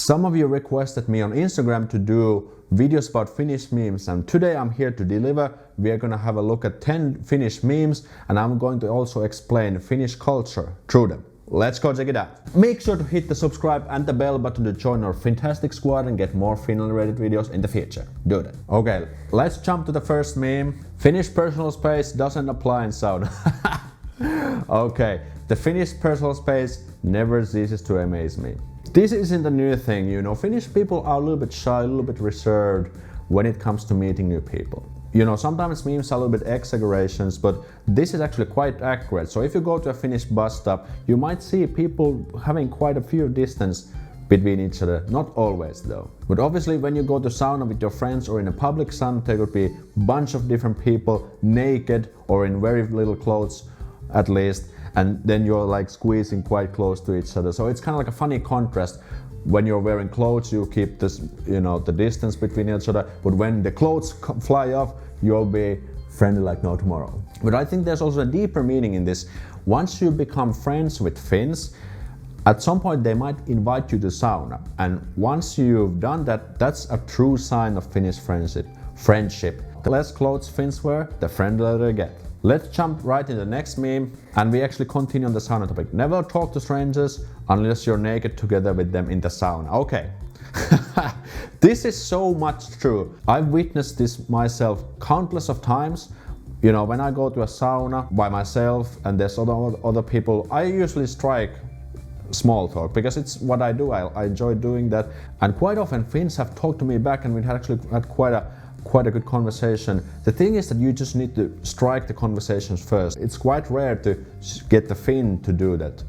Some of you requested me on Instagram to do videos about Finnish memes, and today I'm here to deliver. We are gonna have a look at 10 Finnish memes, and I'm going to also explain Finnish culture through them. Let's go check it out. Make sure to hit the subscribe and the bell button to join our fantastic squad and get more Finland-related videos in the future. Do that. Okay, let's jump to the first meme. Finnish personal space doesn't apply in sauna. Okay, the Finnish personal space never ceases to amaze me. This isn't a new thing, you know. Finnish people are a little bit shy, a little bit reserved when it comes to meeting new people. You know, sometimes memes are a little bit exaggerations, but this is actually quite accurate. So if you go to a Finnish bus stop, you might see people having quite a few distance between each other. Not always though. But obviously when you go to sauna with your friends or in a public sauna, there could be a bunch of different people naked or in very little clothes at least. And then you're like squeezing quite close to each other. So it's kind of like a funny contrast. When you're wearing clothes, you keep this, you know, the distance between each other. But when the clothes fly off, you'll be friendly like no tomorrow. But I think there's also a deeper meaning in this. Once you become friends with Finns, at some point they might invite you to sauna. And once you've done that, that's a true sign of Finnish friendship. The less clothes Finns wear, the friendlier they get. Let's jump right into the next meme, and we actually continue on the sauna topic. Never talk to strangers unless you're naked together with them in the sauna. Okay. This is so much true. I've witnessed this myself countless of times. You know, when I go to a sauna by myself and there's other people, I usually strike small talk because it's what I do. I enjoy doing that. And quite often Finns have talked to me back, and we actually had quite a good conversation. The thing is that you just need to strike the conversations first. It's quite rare to get the Finn to do that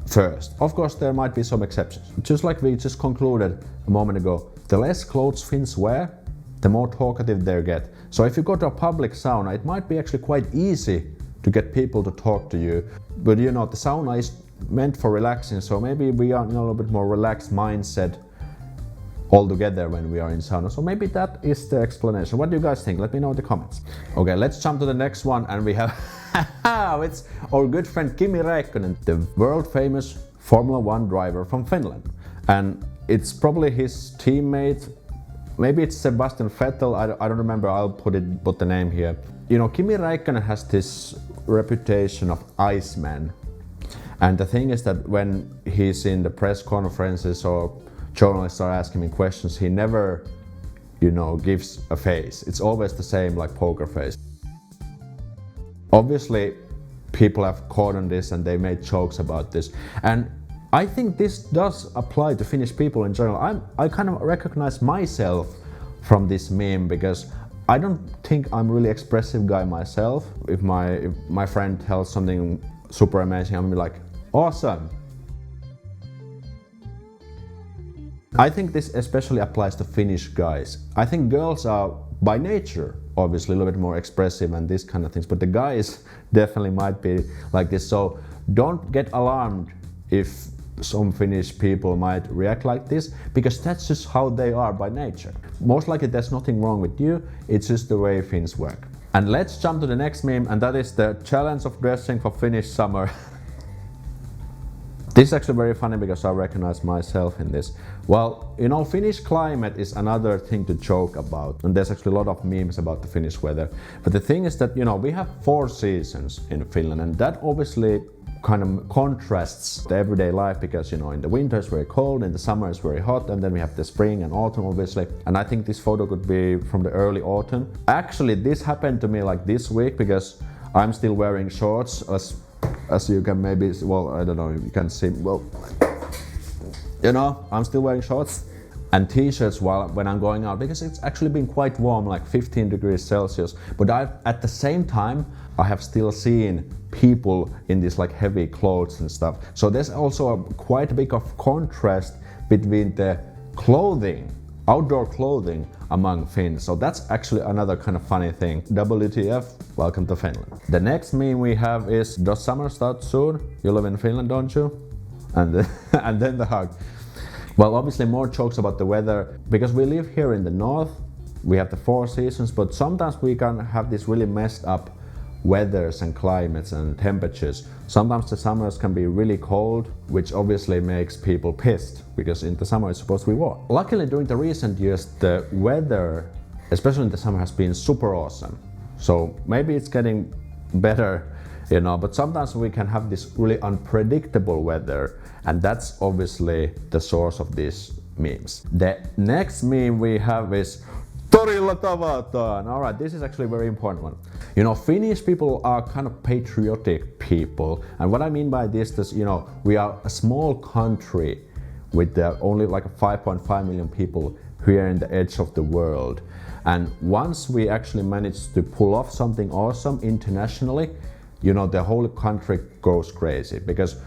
first. Of course, there might be some exceptions. Just like we just concluded a moment ago, the less clothes Finns wear, the more talkative they get. So if you go to a public sauna, it might be actually quite easy to get people to talk to you. But you know, the sauna is meant for relaxing, so maybe we are in a little bit more relaxed mindset all together when we are in sauna. So maybe that is the explanation. What do you guys think? Let me know in the comments. Okay, let's jump to the next one, and we have it's our good friend Kimi Räikkönen, the world famous Formula 1 driver from Finland. And it's probably his teammate, maybe it's Sebastian Vettel, I don't remember, I'll put the name here. You know, Kimi Räikkönen has this reputation of Iceman. And the thing is that when he's in the press conferences or journalists are asking him questions, he never, you know, gives a face. It's always the same, like poker face. Obviously, people have caught on this and they made jokes about this. And I think this does apply to Finnish people in general. I kind of recognize myself from this meme because I don't think I'm a really expressive guy myself. If my friend tells something super amazing, I'm gonna be like, awesome. I think this especially applies to Finnish guys. I think girls are by nature obviously a little bit more expressive and this kind of things, but the guys definitely might be like this. So don't get alarmed if some Finnish people might react like this, because that's just how they are by nature. Most likely there's nothing wrong with you, it's just the way Finns work. And let's jump to the next meme, and that is the challenge of dressing for Finnish summer. This is actually very funny because I recognize myself in this. Well, you know, Finnish climate is another thing to joke about, and there's actually a lot of memes about the Finnish weather. But the thing is that, you know, we have 4 seasons in Finland, and that obviously kind of contrasts the everyday life because, you know, in the winter it's very cold, in the summer it's very hot, and then we have the spring and autumn obviously. And I think this photo could be from the early autumn. Actually, this happened to me like this week because I'm still wearing shorts, as you can maybe, well, I don't know, you can see, well, you know, I'm still wearing shorts and t-shirts when I'm going out because it's actually been quite warm, like 15 degrees Celsius. But at the same time, I have still seen people in these like heavy clothes and stuff. So there's also quite a big of contrast between the clothing, outdoor clothing among Finns. So that's actually another kind of funny thing. WTF, welcome to Finland. The next meme we have is, does summer start soon? You live in Finland, don't you? And then the hug. Well, obviously more jokes about the weather because we live here in the north. We have the 4 seasons, but sometimes we can have this really messed up weathers and climates and temperatures. Sometimes the summers can be really cold, which obviously makes people pissed because in the summer it's supposed to be warm. Luckily during the recent years the weather, especially in the summer, has been super awesome. So maybe it's getting better, you know, but sometimes we can have this really unpredictable weather, and that's obviously the source of these memes. The next meme we have is TORILLA TAVATAAN. Alright, this is actually a very important one. You know, Finnish people are kind of patriotic people, and what I mean by this is, you know, we are a small country with only like 5.5 million people here in the edge of the world. And once we actually manage to pull off something awesome internationally, you know, the whole country goes crazy because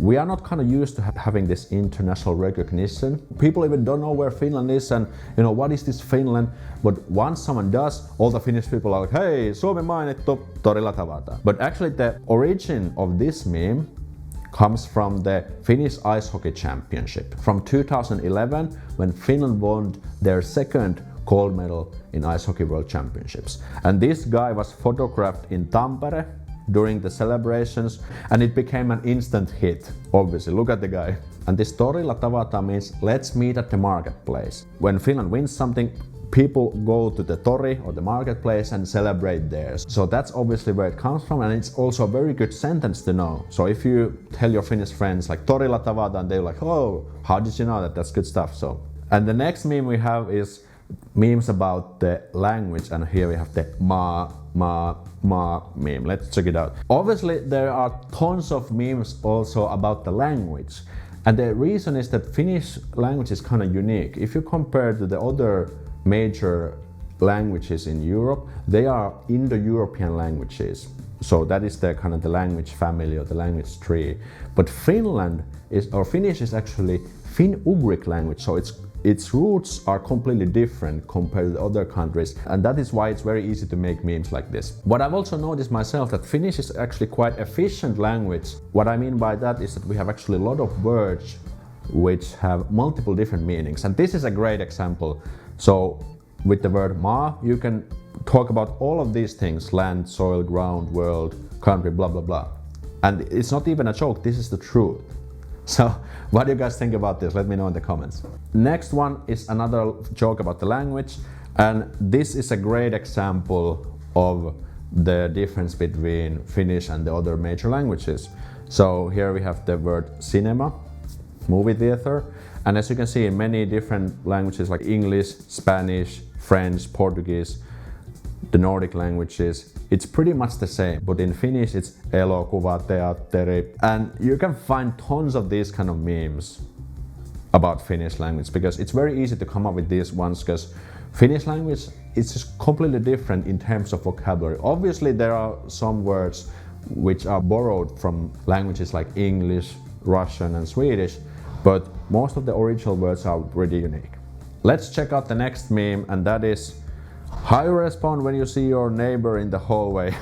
we are not kind of used to having this international recognition. People even don't know where Finland is and, you know, what is this Finland? But once someone does, all the Finnish people are like, hey, Suomi mainittu, TORILLA TAVATAAN. But actually the origin of this meme comes from the Finnish Ice Hockey Championship from 2011 when Finland won their second gold medal in Ice Hockey World Championships. And this guy was photographed in Tampere during the celebrations, and it became an instant hit, obviously. Look at the guy. And this TORILLA TAVATAAN means let's meet at the marketplace. When Finland wins something, people go to the tori or the marketplace and celebrate there. So that's obviously where it comes from, and it's also a very good sentence to know. So if you tell your Finnish friends like TORILLA TAVATAAN, they're like, oh, how did you know that? That's good stuff. So, and the next meme we have is memes about the language, and here we have the ma meme. Let's check it out. Obviously there are tons of memes also about the language, and the reason is that Finnish language is kind of unique. If you compare to the other major languages in Europe, they are Indo-European languages. So that is the kind of the language family or the language tree. But Finnish is actually Finn-Ugric language, so its roots are completely different compared to other countries, and that is why it's very easy to make memes like this. What I've also noticed myself, that Finnish is actually quite efficient language. What I mean by that is that we have actually a lot of words which have multiple different meanings, and this is a great example. So with the word maa, you can talk about all of these things: land, soil, ground, world, country, blah blah blah. And it's not even a joke, this is the truth. So what do you guys think about this? Let me know in the comments. Next one is another joke about the language, and this is a great example of the difference between Finnish and the other major languages. So here we have the word cinema, movie theater, and as you can see in many different languages like English, Spanish, French, Portuguese, the Nordic languages, it's pretty much the same, but in Finnish it's elokuva, teatteri, and you can find tons of these kind of memes about Finnish language because it's very easy to come up with these ones because Finnish language is just completely different in terms of vocabulary. Obviously there are some words which are borrowed from languages like English, Russian and Swedish, but most of the original words are pretty unique. Let's check out the next meme, and that is how you respond when you see your neighbor in the hallway.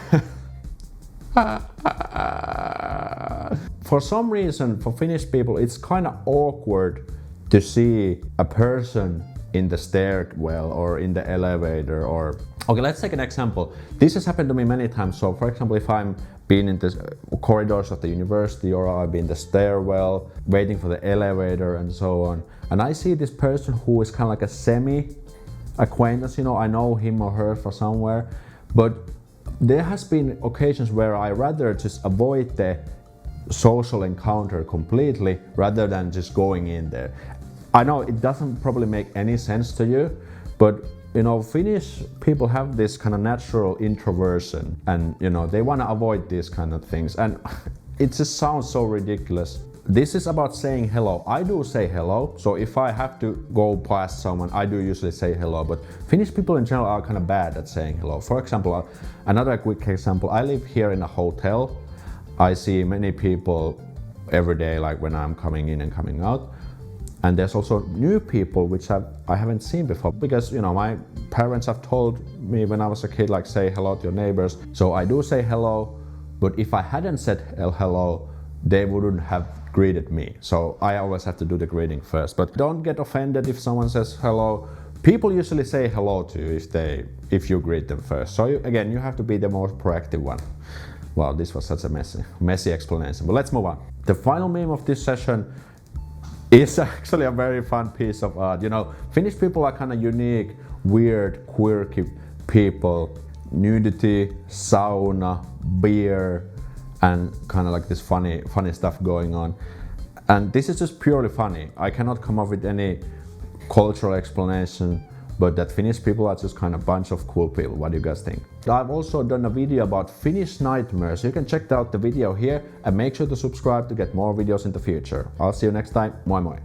For some reason, for Finnish people, it's kind of awkward to see a person in the stairwell or in the elevator or... Okay, let's take an example. This has happened to me many times. So for example, if I'm been in the corridors of the university, or I've been in the stairwell, waiting for the elevator and so on, and I see this person who is kind of like a semi-acquaintance, you know, I know him or her from somewhere, but there has been occasions where I rather just avoid the social encounter completely rather than just going in there. I know it doesn't probably make any sense to you, but you know, Finnish people have this kind of natural introversion, and you know, they want to avoid these kind of things, and it just sounds so ridiculous. This is about saying hello. I do say hello, so if I have to go past someone, I do usually say hello, but Finnish people in general are kind of bad at saying hello. For example, another quick example, I live here in a hotel. I see many people every day, like when I'm coming in and coming out. And there's also new people which I haven't seen before, because you know, my parents have told me when I was a kid, like, say hello to your neighbors. So I do say hello, but if I hadn't said hello, they wouldn't have greeted me. So I always have to do the greeting first. But don't get offended if someone says hello. People usually say hello to you if you greet them first. So again, you have to be the most proactive one. Wow, this was such a messy explanation, but let's move on. The final meme of this session is actually a very fun piece of art. You know, Finnish people are kind of unique, weird, quirky people. Nudity, sauna, beer, and kind of like this funny stuff going on. And this is just purely funny. I cannot come up with any cultural explanation, but that Finnish people are just kind of a bunch of cool people. What do you guys think? I've also done a video about Finnish nightmares. You can check out the video here and make sure to subscribe to get more videos in the future. I'll see you next time. Moi moi!